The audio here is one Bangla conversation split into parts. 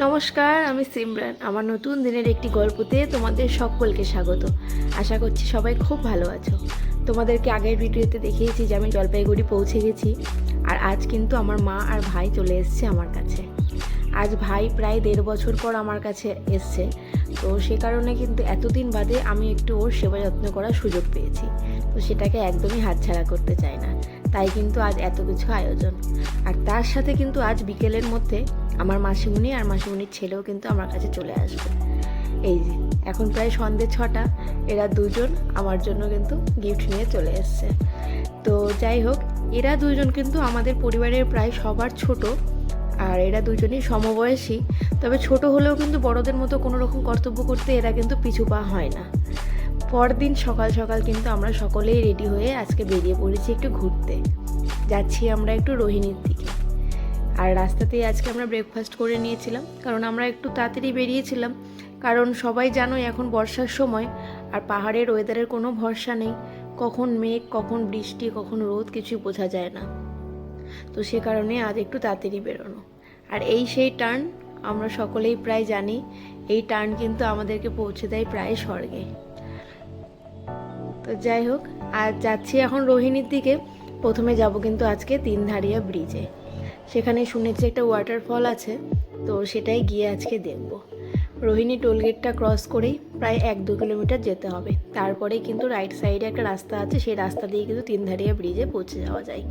নমস্কার, আমি সিমরান। আমার নতুন দিনের একটি গল্পতে তোমাদের সকলকে স্বাগত। আশা করছি সবাই খুব ভালো আছো। তোমাদেরকে আগের ভিডিওতে দেখিয়েছি যে আমি জলপাইগুড়ি পৌঁছে গেছি, আর আজ কিন্তু আমার মা আর ভাই চলে এসছে আমার কাছে। আজ ভাই প্রায় 1.5 বছর পর আমার কাছে এসছে, তো সে কারণে কিন্তু এতদিন বাদে আমি একটু ওর সেবা যত্ন করার সুযোগ পেয়েছি। তো সেটাকে একদমই হাতছাড়া করতে চাই না, তাই কিন্তু আজ এত কিছু আয়োজন। আর তার সাথে কিন্তু আজ বিকেলের মধ্যে আমার মাসিমণি আর মাসিমণির ছেলেও কিন্তু আমার কাছে চলে আসবে। এই যে এখন প্রায় সন্ধ্যে 6টা, এরা দুজন আমার জন্য কিন্তু গিফট নিয়ে চলে এসছে। তো যাই হোক, এরা দুজন কিন্তু আমাদের পরিবারের প্রায় সবার ছোট, আর এরা দুজনই সমবয়সী। তবে ছোট হলেও কিন্তু বড়দের মতো কোনো রকম কর্তব্য করতে এরা কিন্তু পিছু পা হয় না। পরদিন সকাল সকাল কিন্তু আমরা সকলেই রেডি হয়ে আজকে বেরিয়ে পড়েছি একটু ঘুরতে। যাচ্ছি আমরা একটু রোহিণীর দিকে। আর রাস্তাতেই আজকে আমরা ব্রেকফাস্ট করে নিয়েছিলাম, কারণ আমরা একটু তাড়াতাড়ি বেরিয়েছিলাম। কারণ সবাই জানোই এখন বর্ষার সময়, আর পাহাড়ের ওয়েদারের কোনো ভরসা নেই, কখন মেঘ, কখন বৃষ্টি, কখন রোদ, কিছুই বোঝা যায় না। তো সে কারণে আজ একটু তাড়াতাড়ি বেরোনো। আর এই সেই টার্ন, আমরা সকলেই প্রায় জানি এই টার্ন কিন্তু আমাদেরকে পৌঁছে দেয় প্রায় স্বর্গে। তো যাই হোক, আজ যাচ্ছি এখন রোহিণীর দিকে। প্রথমে যাব কিন্তু আজকে তিনধারিয়া ব্রিজে। সেখানে শুনেছি একটা ওয়াটারফল আছে, তো সেটাই গিয়ে আজকে দেখব। রোহিণী টোলগেটটা ক্রস করেই প্রায় 1-2 কিলোমিটার যেতে হবে, তারপরেই কিন্তু রাইট সাইডে একটা রাস্তা আছে, সেই রাস্তা দিয়ে কিন্তু তিনধারিয়া ব্রিজে পৌঁছে যাওয়া যায়।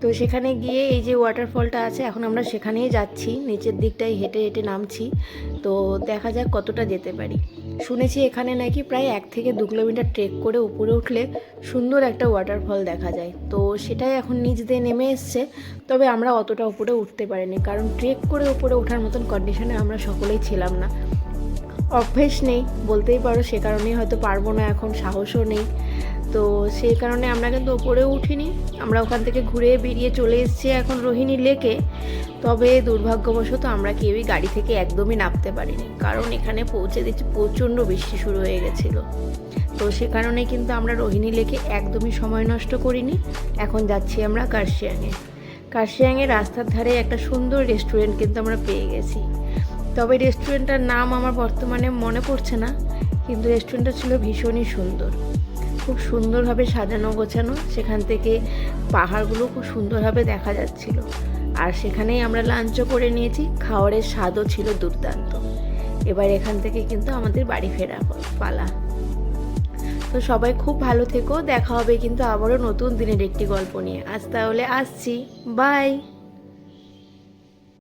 তো সেখানে গিয়ে এই যে ওয়াটারফলটা আছে, এখন আমরা সেখানেই যাচ্ছি, নিচের দিকটায় হেঁটে হেঁটে নামছি। তো দেখা যাক কতটা যেতে পারি। শুনেছি এখানে নাকি প্রায় 1 থেকে 2 কিলোমিটার ট্রেক করে উপরে উঠলে সুন্দর একটা ওয়াটারফল দেখা যায়। তো সেটাই এখন নিচ দিয়ে নেমে এসছে, তবে আমরা অতটা উপরে উঠতে পারিনি, কারণ ট্রেক করে উপরে ওঠার মতন কন্ডিশনে আমরা সকলেই ছিলাম না। অভ্যেস নেই বলতেই পারো, সে কারণেই হয়তো পারবো না, এখন সাহসও নেই। তো সেই কারণে আমরা কিন্তু ওপরেও উঠিনি, আমরা ওখান থেকে ঘুরে বেরিয়ে চলে এসেছি এখন রোহিণী লেকে। তবে দুর্ভাগ্যবশত আমরা কেউই গাড়ি থেকে একদমই নামতে পারিনি, কারণ এখানে পৌঁছে দিচ্ছি প্রচণ্ড বৃষ্টি শুরু হয়ে গেছিলো। তো সে কারণে কিন্তু আমরা রোহিণী লেকে একদমই সময় নষ্ট করিনি। এখন যাচ্ছি আমরা কার্শিয়াংয়ে। কার্শিয়াংয়ের রাস্তার ধারে একটা সুন্দর রেস্টুরেন্ট কিন্তু আমরা পেয়ে গেছি। তবে রেস্টুরেন্টটার নাম আমার বর্তমানে মনে পড়ছে না, কিন্তু রেস্টুরেন্টটা ছিল ভীষণই সুন্দর, খুব সুন্দরভাবে সাজানো গোছানো। সেখান থেকে পাহাড়গুলো খুব সুন্দরভাবে দেখা যাচ্ছিল। আর সেখানেই আমরা লাঞ্চও করে নিয়েছি, খাবারের স্বাদও ছিল দুর্দান্ত। এবার এখান থেকে কিন্তু আমাদের বাড়ি ফেরা পালা। তো সবাই খুব ভালো থেকো, দেখা হবে কিন্তু আবারও নতুন দিনের একটি গল্প নিয়ে। আজ তাহলে আসছি, বাই।